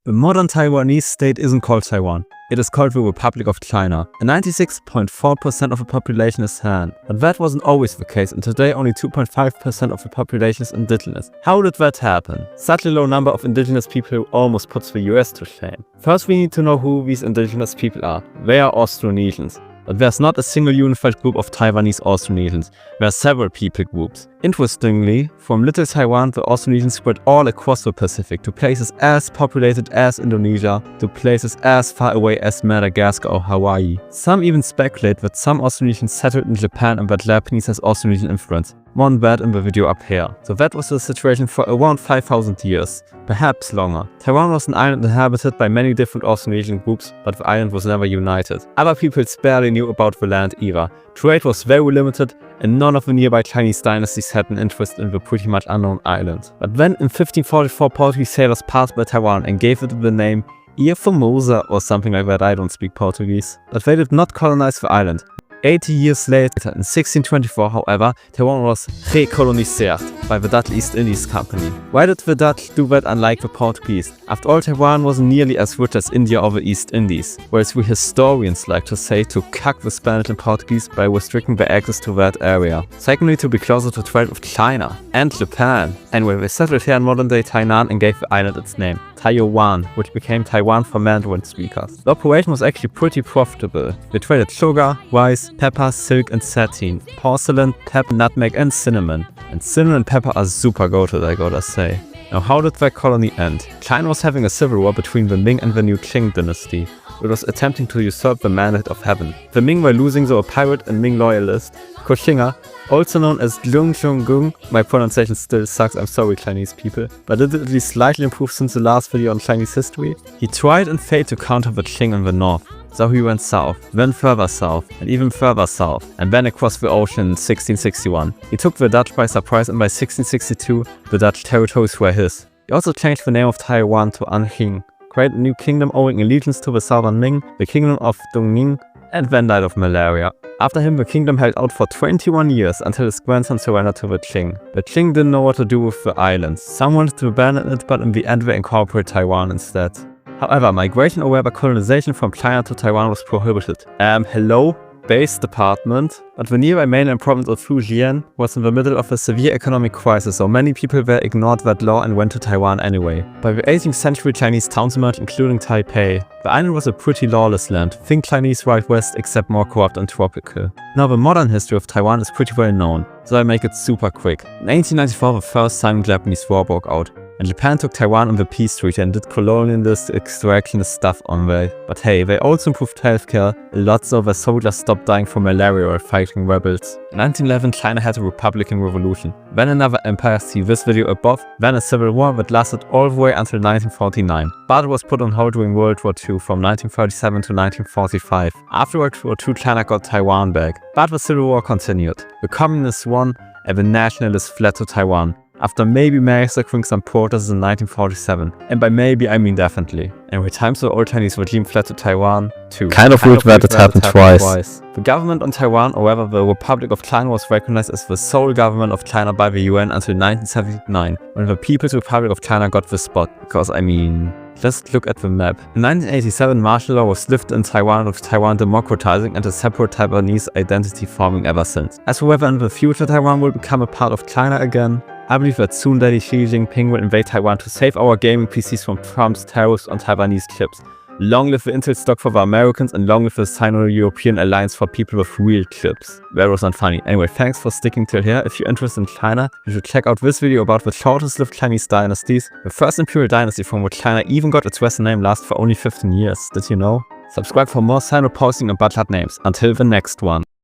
The modern Taiwanese state isn't called Taiwan. It is called the Republic of China, and 96.4% of the population is Han. But that wasn't always the case, and today only 2.5% of the population is indigenous. How did that happen? Such a low number of indigenous people almost puts the US to shame. First, we need to know who these indigenous people are. They are Austronesians. But there's not a single unified group of Taiwanese Austronesians. There are several people groups. Interestingly, from Little Taiwan, the Austronesians spread all across the Pacific to places as populated as Indonesia, to places as far away as Madagascar or Hawaii. Some even speculate that some Austronesians settled in Japan and that Japanese has Austronesian influence. More on that in the video up here. So that was the situation for around 5,000 years, perhaps longer. Taiwan was an island inhabited by many different Austronesian groups, but the island was never united. Other peoples barely knew about the land either. Trade was very limited, and none of the nearby Chinese dynasties had an interest in the pretty much unknown island. But then in 1544, Portuguese sailors passed by Taiwan and gave it the name Ilha Formosa or something like that. I don't speak Portuguese. But they did not colonize the island. 80 years later, in 1624, however, Taiwan was GEKOLONISEERT by the Dutch East Indies Company. Why did the Dutch do that unlike the Portuguese? After all, Taiwan wasn't nearly as rich as India or the East Indies, whereas we historians like to say to cuck the Spanish and Portuguese by restricting their access to that area. Secondly, to be closer to trade with China and Japan. Anyway, they settled here in modern-day Tainan and gave the island its name, Taiwan, which became Taiwan for Mandarin speakers. The operation was actually pretty profitable. They traded sugar, rice, pepper, silk and satin, porcelain, pepper, nutmeg and cinnamon. And cinnamon and pepper are super goated, I gotta say. Now, how did their colony end? China was having a civil war between the Ming and the new Qing dynasty. It was attempting to usurp the mandate of heaven. The Ming were losing, so a pirate and Ming loyalist, Qing, also known as Gung, my pronunciation still sucks, I'm sorry Chinese people, but did it at least slightly improve since the last video on Chinese history? He tried and failed to counter the Qing in the north. So he went south, then further south, and even further south, and then across the ocean in 1661. He took the Dutch by surprise, and by 1662, the Dutch territories were his. He also changed the name of Taiwan to Anqing, created a new kingdom owing allegiance to the southern Ming, the kingdom of Dongning, and then died of malaria. After him, the kingdom held out for 21 years until his grandson surrendered to the Qing. The Qing didn't know what to do with the islands. Some wanted to abandon it, but in the end they incorporated Taiwan instead. However, migration or rather colonization from China to Taiwan was prohibited. Hello? Base Department? But the nearby mainland province of Fujian was in the middle of a severe economic crisis, so many people there ignored that law and went to Taiwan anyway. By the 18th century, Chinese towns emerged, including Taipei. The island was a pretty lawless land. Think Chinese right west, except more corrupt and tropical. Now, the modern history of Taiwan is pretty well known, so I make it super quick. In 1894, the first Sino-Japanese war broke out. And Japan took Taiwan on the peace treaty and did colonialist extractionist stuff on there. But hey, they also improved healthcare a lot, so their soldiers stopped dying from malaria or fighting rebels. In 1911, China had a Republican revolution. Then another empire, see this video above. Then a civil war that lasted all the way until 1949. But it was put on hold during World War II from 1937 to 1945. After World War II, China got Taiwan back. But the civil war continued. The communists won and the nationalists fled to Taiwan. After maybe massacring some protesters in 1947. And by maybe, I mean definitely. Anyway, times the old Chinese regime fled to Taiwan too. Kind of weird that it happened twice. The government on Taiwan, or rather the Republic of China, was recognized as the sole government of China by the UN until 1979, when the People's Republic of China got the spot. Because, I mean, just look at the map. In 1987, martial law was lifted in Taiwan, with Taiwan democratizing and a separate Taiwanese identity forming ever since. As for whether in the future Taiwan will become a part of China again, I believe that soon Daddy Xi Jinping will invade Taiwan to save our gaming PCs from Trump's tariffs on Taiwanese chips. Long live the Intel stock for the Americans, and long live the Sino-European alliance for people with real chips. That was not funny. Anyway, thanks for sticking till here. If you're interested in China, you should check out this video about the shortest lived Chinese dynasties. The first imperial dynasty from which China even got its Western name lasted for only 15 years. Did you know? Subscribe for more Sino posting and butler names. Until the next one.